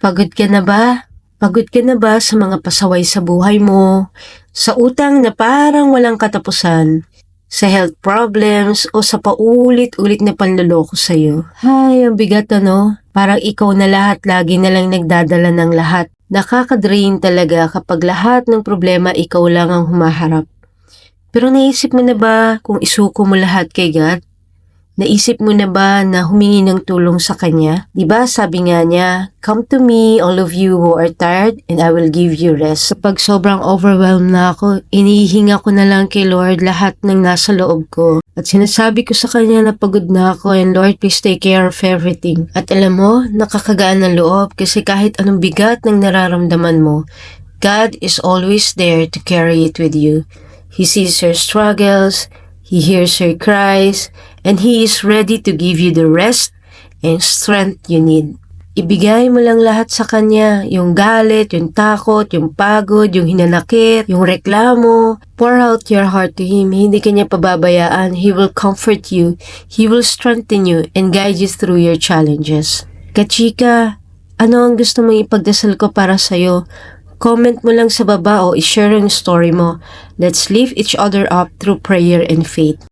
Pagod ka na ba? Pagod ka na ba sa mga pasaway sa buhay mo? Sa utang na parang walang katapusan? Sa health problems o sa paulit-ulit na panloloko sa'yo? Ay, ang bigat ano? Parang ikaw na lahat, lagi na lang nagdadala ng lahat. Nakaka-drain talaga kapag lahat ng problema ikaw lang ang humaharap. Pero naisip mo na ba kung isuko mo lahat kay God? Naisip mo na ba na humingi ng tulong sa Kanya? Diba sabi nga niya, "Come to me, all of you who are tired, and I will give you rest." Kapag sobrang overwhelmed na ako, inihinga ko na lang kay Lord lahat ng nasa loob ko. At sinasabi ko sa Kanya na pagod na ako, and Lord, please take care of everything. At alam mo, nakakagaan ng loob kasi kahit anong bigat ng nararamdaman mo, God is always there to carry it with you. He sees your struggles, He hears your cries, and He is ready to give you the rest and strength you need. Ibigay mo lang lahat sa Kanya, yung galit, yung takot, yung pagod, yung hinanakit, yung reklamo. Pour out your heart to Him. Hindi Kanya pababayaan. He will comfort you, He will strengthen you, and guide you through your challenges. Kachika, ano ang gusto mong ipagdasal ko para sa'yo? Comment mo lang sa baba o i-share ang story mo. Let's lift each other up through prayer and faith.